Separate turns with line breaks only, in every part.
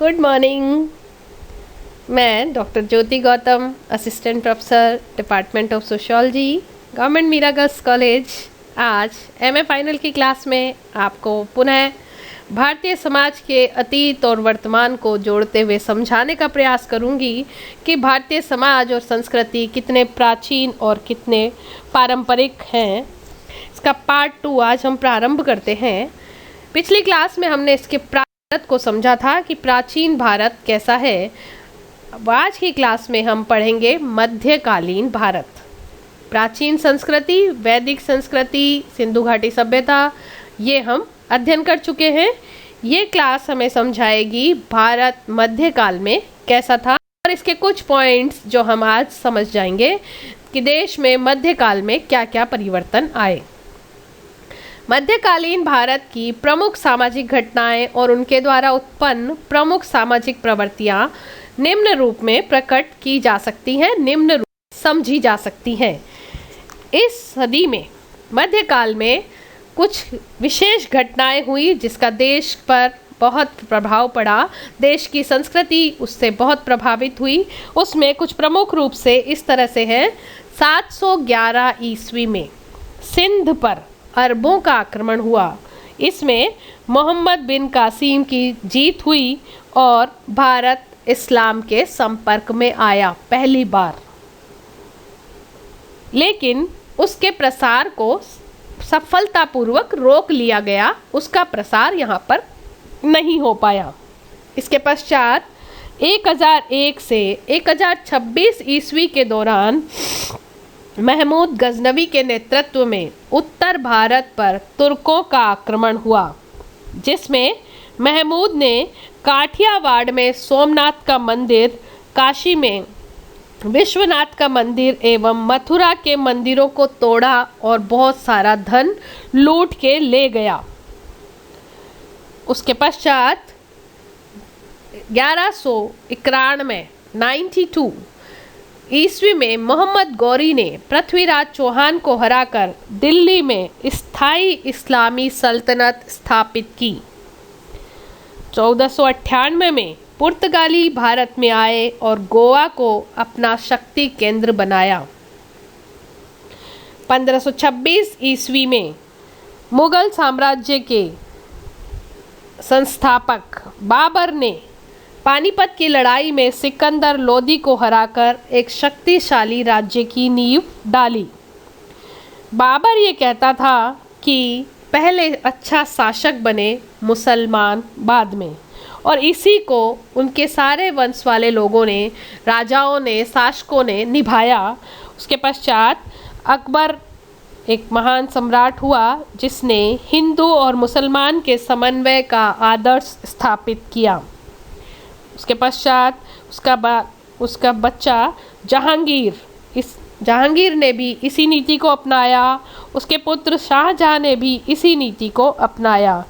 Good morning. मैं doctor Jyoti Gautam, assistant professor department of sociology, government Meera girls college, आज MA final की class में आपको पुनः भारतीय समाज के अतीत और वर्तमान को जोड़ते हुए समझाने का प्रयास करूंगी कि भारतीय समाज और संस्कृति कितने प्राचीन और कितने पारंपरिक हैं। इसका पार्ट 2 आज हम प्रारंभ करते हैं। पिछली क्लास में हमने इसके भारत को समझा था कि प्राचीन भारत कैसा है। आज की क्लास में हम पढ़ेंगे मध्यकालीन भारत। प्राचीन संस्कृति, वैदिक संस्कृति, सिंधु घाटी सभ्यता, ये हम अध्ययन कर चुके हैं। ये क्लास हमें समझाएगी भारत मध्यकाल में कैसा था और इसके कुछ पॉइंट्स जो हम आज समझ जाएंगे कि देश में मध्यकाल में क्या क्या परिवर्तन आए। मध्यकालीन भारत की प्रमुख सामाजिक घटनाएं और उनके द्वारा उत्पन्न प्रमुख सामाजिक प्रवृत्तियां निम्न रूप में प्रकट की जा सकती हैं, निम्न रूप समझी जा सकती हैं। इस सदी में मध्यकाल में कुछ विशेष घटनाएं हुई जिसका देश पर बहुत प्रभाव पड़ा, देश की संस्कृति उससे बहुत प्रभावित हुई। उसमें कुछ प्रमुख रूप से इस तरह से है। 711 ईस्वी में सिंध पर अरबों का आक्रमण हुआ। इसमें मोहम्मद बिन कासिम की जीत हुई और भारत इस्लाम के संपर्क में आया पहली बार, लेकिन उसके प्रसार को सफलतापूर्वक रोक लिया गया। उसका प्रसार यहाँ पर नहीं हो पाया। इसके पश्चात 1001 से 1026 ईस्वी के दौरान महमूद गजनवी के नेतृत्व में उत्तर भारत पर तुर्कों का आक्रमण हुआ, जिसमें महमूद ने काठियावाड़ में सोमनाथ का मंदिर, काशी में विश्वनाथ का मंदिर एवं मथुरा के मंदिरों को तोड़ा और बहुत सारा धन लूट के ले गया। उसके पश्चात 1192 ईस्वी में मोहम्मद गौरी ने पृथ्वीराज चौहान को हराकर दिल्ली में स्थायी इस्लामी सल्तनत स्थापित की। 1498 में पुर्तगाली भारत में आए और गोवा को अपना शक्ति केंद्र बनाया। 1526 ईस्वी में मुगल साम्राज्य के संस्थापक बाबर ने पानीपत की लड़ाई में सिकंदर लोदी को हराकर एक शक्तिशाली राज्य की नींव डाली। बाबर ये कहता था कि पहले अच्छा शासक बने मुसलमान बाद में, और इसी को उनके सारे वंश वाले लोगों ने, राजाओं ने, शासकों ने निभाया। उसके पश्चात अकबर एक महान सम्राट हुआ जिसने हिंदू और मुसलमान के समन्वय का आदर्श स्थापित किया। उसके पश्चात उसका बच्चा जहांगीर ने भी इसी नीति को अपनाया। उसके पुत्र शाहजहां ने भी इसी नीति को अपनाया।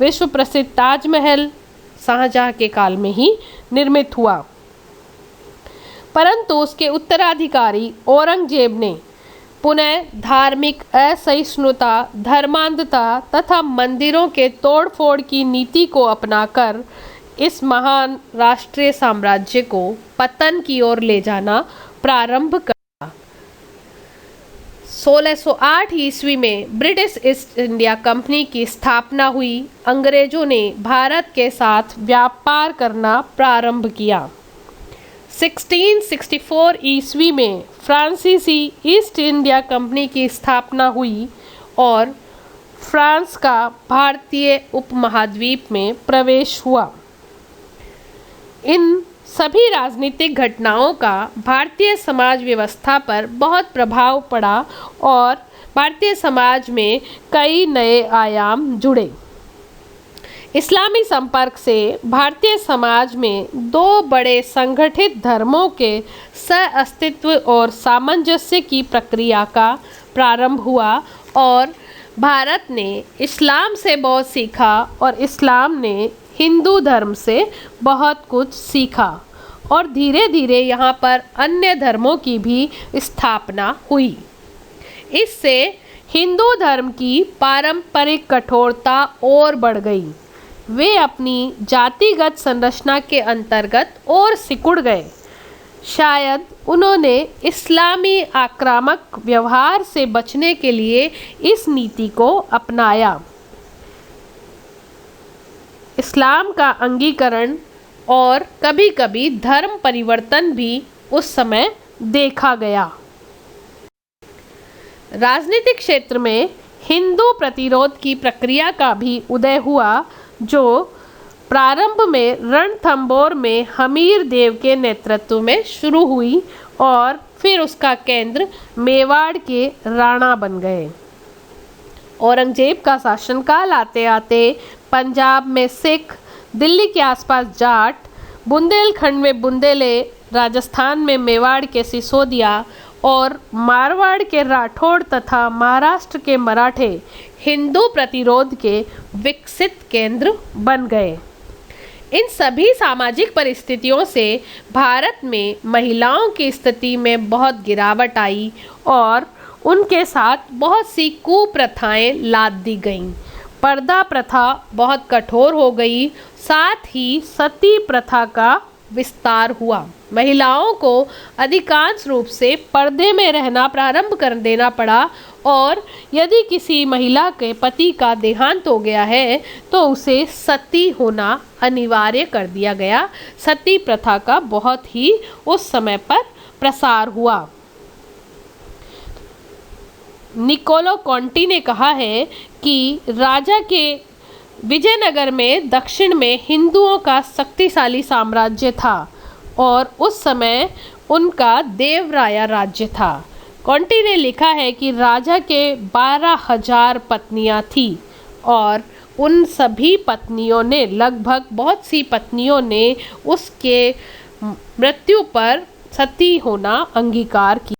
विश्व प्रसिद्ध ताजमहल शाहजहां के काल में ही निर्मित हुआ, परंतु उसके उत्तराधिकारी औरंगजेब ने पुनः धार्मिक असहिष्णुता, धर्मांधता तथा मंदिरों के तोड़फोड़ की नीति को अपनाकर इस महान राष्ट्रीय साम्राज्य को पतन की ओर ले जाना प्रारंभ किया। 1608 ईस्वी में ब्रिटिश ईस्ट इंडिया कंपनी की स्थापना हुई। अंग्रेजों ने भारत के साथ व्यापार करना प्रारंभ किया। 1664 ईस्वी में फ्रांसीसी ईस्ट इंडिया कंपनी की स्थापना हुई और फ्रांस का भारतीय उपमहाद्वीप में प्रवेश हुआ। इन सभी राजनीतिक घटनाओं का भारतीय समाज व्यवस्था पर बहुत प्रभाव पड़ा और भारतीय समाज में कई नए आयाम जुड़े। इस्लामी संपर्क से भारतीय समाज में दो बड़े संगठित धर्मों के सह-अस्तित्व और सामंजस्य की प्रक्रिया का प्रारंभ हुआ और भारत ने इस्लाम से बहुत सीखा और इस्लाम ने हिंदू धर्म से बहुत कुछ सीखा और धीरे धीरे यहाँ पर अन्य धर्मों की भी स्थापना हुई। इससे हिंदू धर्म की पारंपरिक कठोरता और बढ़ गई। वे अपनी जातिगत संरचना के अंतर्गत और सिकुड़ गए। शायद उन्होंने इस्लामी आक्रामक व्यवहार से बचने के लिए इस नीति को अपनाया। इस्लाम का अंगीकरण और कभी-कभी धर्म परिवर्तन भी उस समय देखा गया। राजनीतिक क्षेत्र में हिंदू प्रतिरोध की प्रक्रिया का भी उदय हुआ, जो प्रारंभ में रणथंभौर में हमीर देव के नेतृत्व में शुरू हुई और फिर उसका केंद्र मेवाड़ के राणा बन गए। औरंगजेब का शासनकाल आते आते पंजाब में सिख, दिल्ली के आसपास जाट, बुंदेलखंड में बुंदेले, राजस्थान में मेवाड़ के सिसोदिया और मारवाड़ के राठौड़ तथा महाराष्ट्र के मराठे हिंदू प्रतिरोध के विकसित केंद्र बन गए। इन सभी सामाजिक परिस्थितियों से भारत में महिलाओं की स्थिति में बहुत गिरावट आई और उनके साथ बहुत सी कुप्रथाएं लाद दी गईं। पर्दा प्रथा बहुत कठोर हो गई, साथ ही सती प्रथा का विस्तार हुआ। महिलाओं को अधिकांश रूप से पर्दे में रहना प्रारंभ कर देना पड़ा और यदि किसी महिला के पति का देहांत हो गया है तो उसे सती होना अनिवार्य कर दिया गया। सती प्रथा का बहुत ही उस समय पर प्रसार हुआ। निकोलो कॉन्टी ने कहा है कि राजा के विजयनगर में दक्षिण में हिंदुओं का शक्तिशाली साम्राज्य था और उस समय उनका देवराया राज्य था। कॉन्टी ने लिखा है कि राजा के 12,000 पत्नियां थीं और उन सभी पत्नियों ने लगभग बहुत सी पत्नियों ने उसके मृत्यु पर सती होना अंगीकार किया।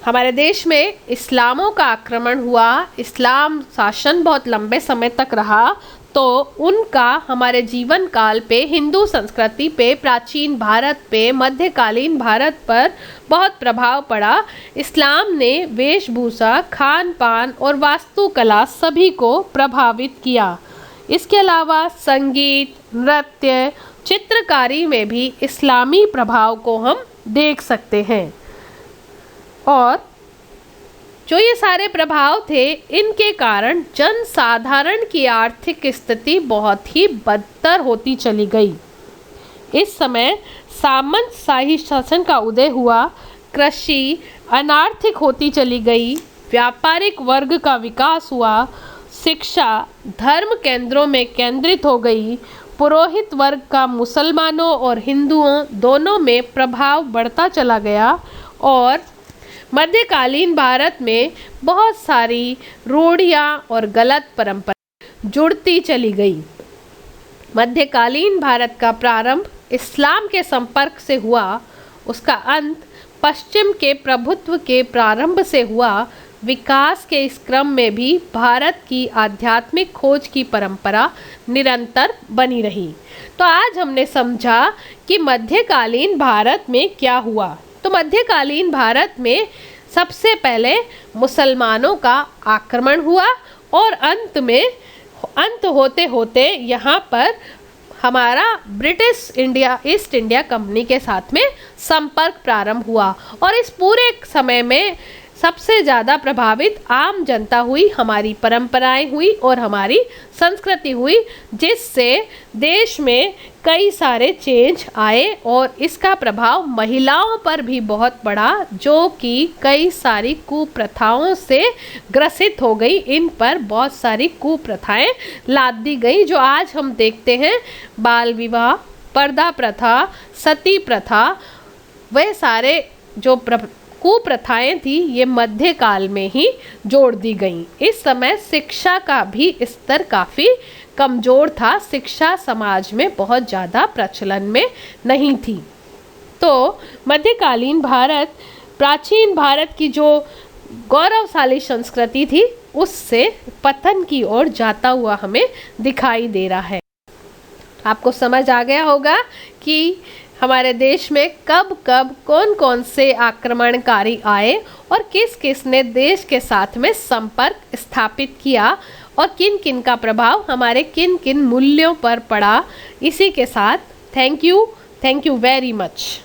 हमारे देश में इस्लामों का आक्रमण हुआ, इस्लाम शासन बहुत लंबे समय तक रहा, तो उनका हमारे जीवन काल पे, हिंदू संस्कृति पे, प्राचीन भारत पे, मध्यकालीन भारत पर बहुत प्रभाव पड़ा। इस्लाम ने वेशभूषा, खान पान और वास्तुकला सभी को प्रभावित किया। इसके अलावा संगीत, नृत्य, चित्रकारी में भी इस्लामी प्रभाव को हम देख सकते हैं। और जो ये सारे प्रभाव थे, इनके कारण जनसाधारण की आर्थिक स्थिति बहुत ही बदतर होती चली गई। इस समय सामंत शाही शासन का उदय हुआ, कृषि अनार्थिक होती चली गई, व्यापारिक वर्ग का विकास हुआ, शिक्षा धर्म केंद्रों में केंद्रित हो गई, पुरोहित वर्ग का मुसलमानों और हिंदुओं दोनों में प्रभाव बढ़ता चला गया और मध्यकालीन भारत में बहुत सारी रूढ़ियाँ और गलत परंपरा जुड़ती चली गई। मध्यकालीन भारत का प्रारंभ इस्लाम के संपर्क से हुआ, उसका अंत पश्चिम के प्रभुत्व के प्रारंभ से हुआ। विकास के इस क्रम में भी भारत की आध्यात्मिक खोज की परंपरा निरंतर बनी रही। तो आज हमने समझा कि मध्यकालीन भारत में क्या हुआ। तो मध्यकालीन भारत में सबसे पहले मुसलमानों का आक्रमण हुआ और अंत होते होते यहाँ पर हमारा British India east India company के साथ में संपर्क प्रारंभ हुआ और इस पूरे समय में सबसे ज़्यादा प्रभावित आम जनता हुई, हमारी परंपराएं हुई और हमारी संस्कृति हुई, जिससे देश में कई सारे चेंज आए और इसका प्रभाव महिलाओं पर भी बहुत पड़ा, जो कि कई सारी कुप्रथाओं से ग्रसित हो गई। इन पर बहुत सारी कुप्रथाएं लाद दी गई, जो आज हम देखते हैं। बाल विवाह, पर्दा प्रथा, सती प्रथा, वह सारे जो कुप्रथाएं थी, ये मध्यकाल में ही जोड़ दी गईं। इस समय शिक्षा का भी स्तर काफ़ी कमज़ोर था, शिक्षा समाज में बहुत ज़्यादा प्रचलन में नहीं थी। तो मध्यकालीन भारत प्राचीन भारत की जो गौरवशाली संस्कृति थी, उससे पतन की ओर जाता हुआ हमें दिखाई दे रहा है। आपको समझ आ गया होगा कि हमारे देश में कब कब कौन कौन से आक्रमणकारी आए और किस किस ने देश के साथ में संपर्क स्थापित किया और किन किन का प्रभाव हमारे किन किन मूल्यों पर पड़ा। इसी के साथ थैंक यू वेरी मच।